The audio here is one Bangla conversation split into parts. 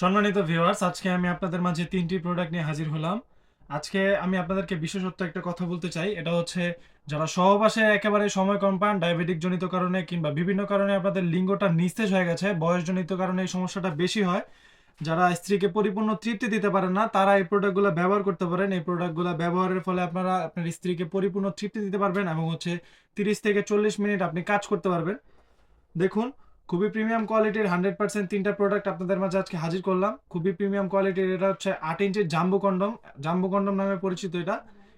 সম্মানিত ভিউয়ার্স, আজকে আমি আপনাদের মাঝে ৩টি প্রোডাক্ট নিয়ে হাজির হলাম। আজকে আমি আপনাদেরকে বিশেষত্ব একটা কথা বলতে চাই। এটা হচ্ছে যারা সহবাসে একেবারে সময় কম পান, ডায়াবেটিক জনিত কারণে কিংবা বিভিন্ন কারণে আপনাদের লিঙ্গটা নিস্তেজ হয়ে গেছে, বয়সজনিত কারণে এই সমস্যাটা বেশি হয়। যারা স্ত্রীকে পরিপূর্ণ তৃপ্তি দিতে পারেন না, তারা এই প্রোডাক্টগুলো ব্যবহার করতে পারেন। এই প্রোডাক্টগুলো ব্যবহারের ফলে আপনারা আপনার স্ত্রীকে পরিপূর্ণ তৃপ্তি দিতে পারবেন এবং হচ্ছে ৩০ থেকে ৪০ মিনিট আপনি কাজ করতে পারবেন। দেখুন, খুবই প্রিমিয়াম কোয়ালিটির 100% 3টা প্রোডাক্ট আপনাদের মাঝে আজকে হাজির করলাম। খুবই প্রিমিয়াম কোয়ালিটির। এটা হচ্ছে ৮ ইঞ্চির জাম্বো কন্ডম নামে পরিচিত।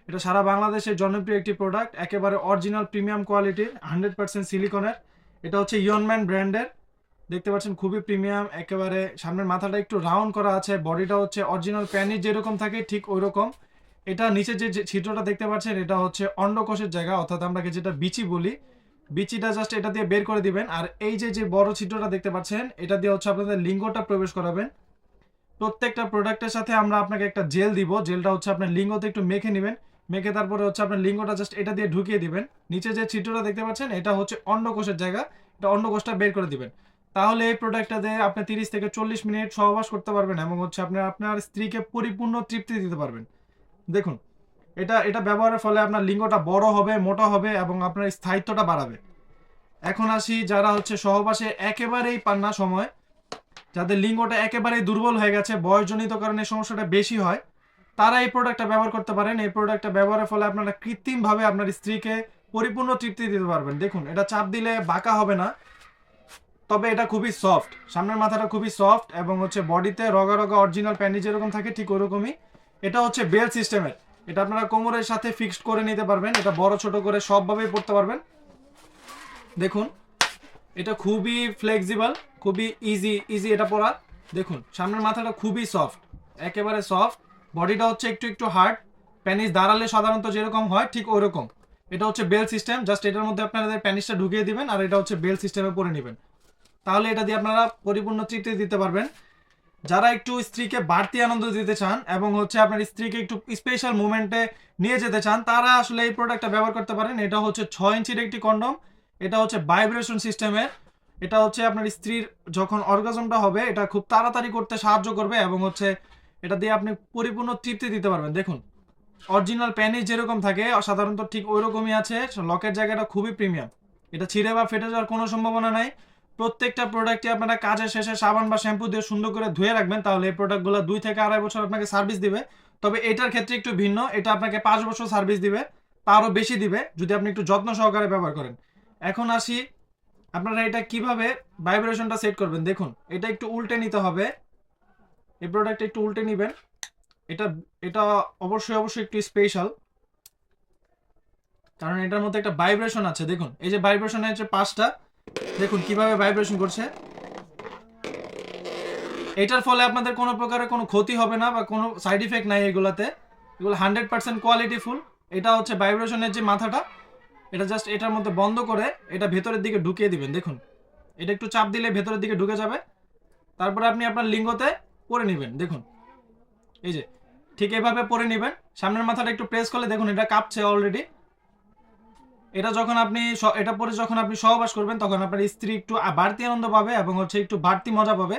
এটা সারা বাংলাদেশের জনপ্রিয় একটি প্রোডাক্ট। একেবারে অরিজিনাল প্রিমিয়াম কোয়ালিটির 100% সিলিকনের। এটা হচ্ছে ইয়নম্যান ব্র্যান্ডের। দেখতে পাচ্ছেন খুবই প্রিমিয়াম। একেবারে সামনের মাথাটা একটু রাউন্ড করা আছে, বডিটা হচ্ছে অরিজিনাল প্যানির যেরকম থাকে ঠিক ওই রকম। এটা নিচে যে ছিদ্রটা দেখতে পাচ্ছেন, এটা হচ্ছে অন্ডকোষের জায়গা, অর্থাৎ আমরা যেটা বিচি বলি। বিচিটা জাস্ট এটা দিয়ে বের করে দিবেন। আর এই যে বড় ছিদ্রটা দেখতে পাচ্ছেন, এটা দিয়ে হচ্ছে আপনাদের লিঙ্গটা প্রবেশ করাবেন। প্রত্যেকটা প্রোডাক্টের সাথে আমরা আপনাকে একটা জেল দিব। জেলটা হচ্ছে আপনার লিঙ্গতে একটু মেখে নেবেন। মেখে তারপরে হচ্ছে আপনার লিঙ্গটা জাস্ট এটা দিয়ে ঢুকিয়ে দিবেন। নিচে যে ছিদ্রটা দেখতে পাচ্ছেন, এটা হচ্ছে অন্ডকোষের জায়গা। এটা অন্ডকোষটা বের করে দিবেন। তাহলে এই প্রোডাক্টটা দিয়ে আপনি 30 থেকে 40 মিনিট সহবাস করতে পারবেন এবং হচ্ছে আপনি আপনার স্ত্রীকে পরিপূর্ণ তৃপ্তি দিতে পারবেন। দেখুন, এটা এটা ব্যবহারের ফলে আপনার লিঙ্গটা বড় হবে, মোটা হবে এবং আপনার স্থায়িত্বটা বাড়াবে। এখন আসি যারা হচ্ছে সহবাসে একেবারেই পান না সময়, যাদের লিঙ্গটা একেবারেই দুর্বল হয়ে গেছে, বয়সজনিত কারণে সমস্যাটা বেশি হয়, তারা এই প্রোডাক্টটা ব্যবহার করতে পারেন। এই প্রোডাক্টটা ব্যবহারের ফলে আপনারা কৃত্রিমভাবে আপনার স্ত্রীকে পরিপূর্ণ তৃপ্তি দিতে পারবেন। দেখুন, এটা চাপ দিলে বাঁকা হবে না, তবে এটা খুবই সফট। সামনের মাথাটা খুবই সফট এবং হচ্ছে বডিতে রগা রগা অরিজিনাল প্যান্টি যেরকম থাকে ঠিক ওরকমই। এটা হচ্ছে বেল সিস্টেমের। এটা আপনারা কোমরের সাথে ফিক্সড করে নিতে পারবেন। এটা বড় ছোট করে সবভাবেই পড়তে পারবেন। দেখুন, এটা খুবই ফ্লেক্সিবল, খুবই ইজি এটা পরা। দেখুন, সামনের মাথাটা খুবই সফট, একেবারে সফট। বডিটা হচ্ছে একটু একটু হার্ড। প্যানিস দাঁড়ালে সাধারণত যেরকম হয় ঠিক ওরকম। এটা হচ্ছে বেল সিস্টেম। জাস্ট এটার মধ্যে আপনাদের প্যানিসটা ঢুকিয়ে দিবেন আর এটা হচ্ছে বেল সিস্টেমে পরে নেবেন। তাহলে এটা দিয়ে আপনারা পরিপূর্ণ তৃপ্তি দিতে পারবেন। যারা একটু স্ত্রীকে বাড়তি আনন্দ দিতে চান এবং হচ্ছে আপনার স্ত্রীকে একটু স্পেশাল মুভমেন্টে নিয়ে যেতে চান, তারা আসলে এই প্রোডাক্টটা ব্যবহার করতে পারেন। এটা হচ্ছে 6 ইঞ্চির একটি কন্ডম। এটা হচ্ছে ভাইব্রেশন সিস্টেমের। এটা হচ্ছে আপনার স্ত্রীর যখন অর্গাজমটা হবে, এটা খুব তাড়াতাড়ি করতে সাহায্য করবে এবং হচ্ছে এটা দিয়ে আপনি পরিপূর্ণ তৃপ্তি দিতে পারবেন। দেখুন, অরিজিনাল প্যানিস যেরকম থাকে সাধারণত ঠিক ওই রকমই আছে। লকের জায়গাটা খুবই প্রিমিয়াম। এটা ছিঁড়ে বা ফেটে যাওয়ার কোনো সম্ভাবনা নাই। প্রত্যেকটা প্রোডাক্টই আপনারা কাজের শেষে সাবান বা শ্যাম্পু দিয়ে সুন্দর করে ধুয়ে রাখবেন, তাহলে এই প্রোডাক্টগুলো 2 থেকে 2.5 বছর আপনাকে সার্ভিস দিবে। তবে এটার ক্ষেত্রে একটু ভিন্ন, এটা আপনাকে 5 বছর সার্ভিস দিবে, তারও বেশি দিবে যদি আপনি একটু যত্ন সহকারে ব্যবহার করেন। এখন আসি আপনারা এটা কিভাবে ভাইব্রেশনটা সেট করবেন। দেখুন, এটা একটু উল্টে নিতে হবে। এই প্রোডাক্টটা একটু উল্টে নেবেন। এটা এটা অবশ্যই একটু স্পেশাল, কারণ এটার মধ্যে একটা ভাইব্রেশন আছে। দেখুন, এই যে ভাইব্রেশন হচ্ছে 5টা। দেখুন কিভাবে ভাইব্রেশন করছে। এটার ফলে আপনাদের কোনো প্রকারের কোনো ক্ষতি হবে না বা কোনো সাইড ইফেক্ট নাই এগুলাতে। এগুলো 100% কোয়ালিটি ফুল। এটা হচ্ছে ভাইব্রেশনের যে মাথাটা, এটা জাস্ট এটার মধ্যে বন্ধ করে এটা ভেতরের দিকে ঢুকিয়ে দিবেন। দেখুন, এটা একটু চাপ দিলে ভেতরের দিকে ঢুকে যাবে। তারপরে আপনি আপনার লিঙ্গতে পরে নেবেন। দেখুন, এই যে ঠিক এভাবে পরে নেবেন। সামনের মাথাটা একটু প্রেস করলে দেখুন এটা কাঁপছে অলরেডি। এটা যখন আপনি এটা পরে যখন আপনি সহবাস করবেন, তখন আপনার স্ত্রী একটু বাড়তি আনন্দ পাবে এবং হচ্ছে একটু বাড়তি মজা পাবে।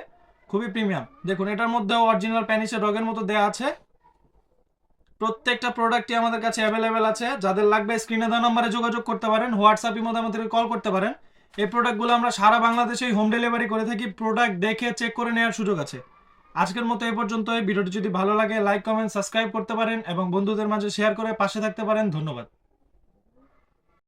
খুবই প্রিমিয়াম। দেখুন, এটার মধ্যেও অরিজিনাল প্যানিসের রগের মতো দেয়া আছে। প্রত্যেকটা প্রোডাক্টই আমাদের কাছে অ্যাভেলেবেল আছে। যাদের লাগবে স্ক্রিনে দেওয়া নম্বরে যোগাযোগ করতে পারেন, হোয়াটসঅ্যাপের মধ্যে আমাদেরকে কল করতে পারেন। এই প্রোডাক্টগুলো আমরা সারা বাংলাদেশেই হোম ডেলিভারি করে থাকি। প্রোডাক্ট দেখে চেক করে নেওয়ার সুযোগ আছে। আজকের মতো এই পর্যন্ত। ভিডিওটি যদি ভালো লাগে লাইক কমেন্ট সাবস্ক্রাইব করতে পারেন এবং বন্ধুদের মাঝে শেয়ার করে পাশে থাকতে পারেন। ধন্যবাদ।